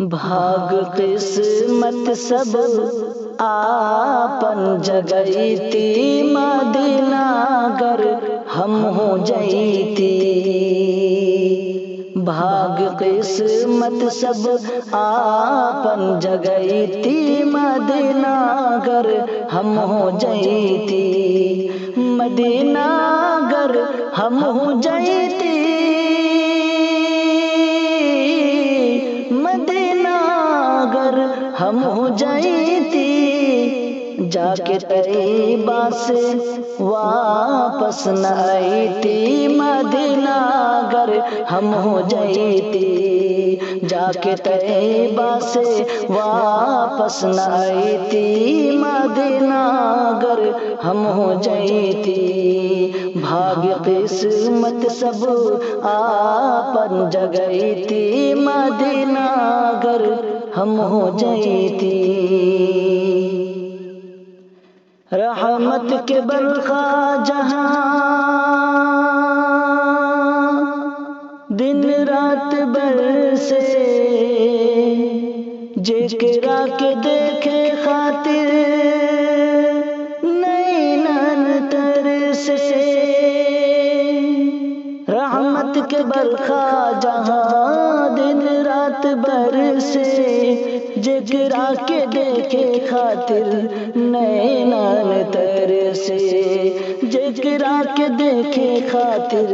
بھاگ قسمت سب آپن جگیتی مدینہ گر ہم ہو جیتی بھاگ قسمت سب آپن جگیتی مدینہ گر ہم ہو جیتی مدینہ گر ہم ہو جیتی مدینہ گر ہم ہو جیتی جا کے طیبہ سے واپس نہ آئیتی مدینہ گر ہم ہو جیتی جا کے طیبہ سے واپس نہ آئیتی مدینہ گر ہم ہو جیتی بھاگ قسمت سب آپن جگیتی مدینہ گر ہم ہو جیتی رحمت کے برخا جہاں دن رات برسے جکرا کے دیکھے خاطر نینن ترسے رحمت کے برخا جہاں دن رات برسے جکرا کے دیکھے خاطر نینان ترسے جکرا کے دیکھے خاطر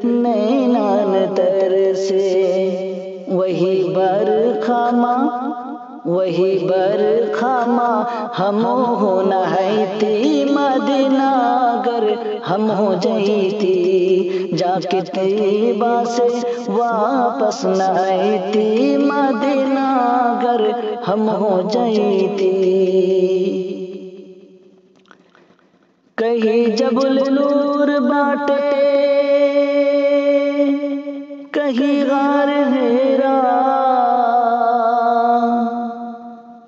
نینان ترسے وہی برخامہ ہم ہو نہیتی مدینہ گر ہم ہو جیتی جا کے طیبہ سے واپس نہ آئیتی مدینہ گر ہم ہو جیتی کہیں جبل نور باٹے کہیں غار حرا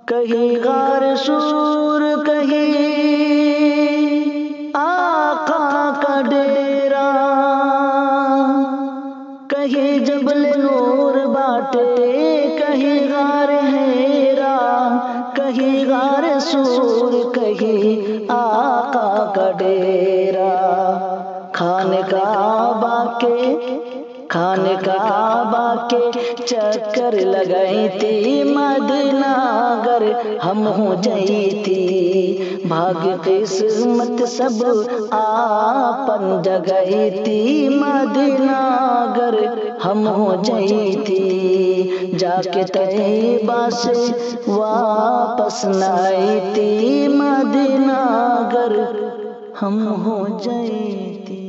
کہیں غار سور کہیں آقا کا ڈیرا کہیں جبل نور باٹے کہیں غار حرا کہیں غار سور کہیں آقا کا ڈیرا خانہ کعبہ کے چکر لگیتی مدینہ گر ہم ہو جیتی بھاگ قسمت سب آپن جگیتی مدینہ گر ہم ہو جیتی جا کے طیبہ سے واپس نہ آئیتی مدینہ گر ہم ہو جیتی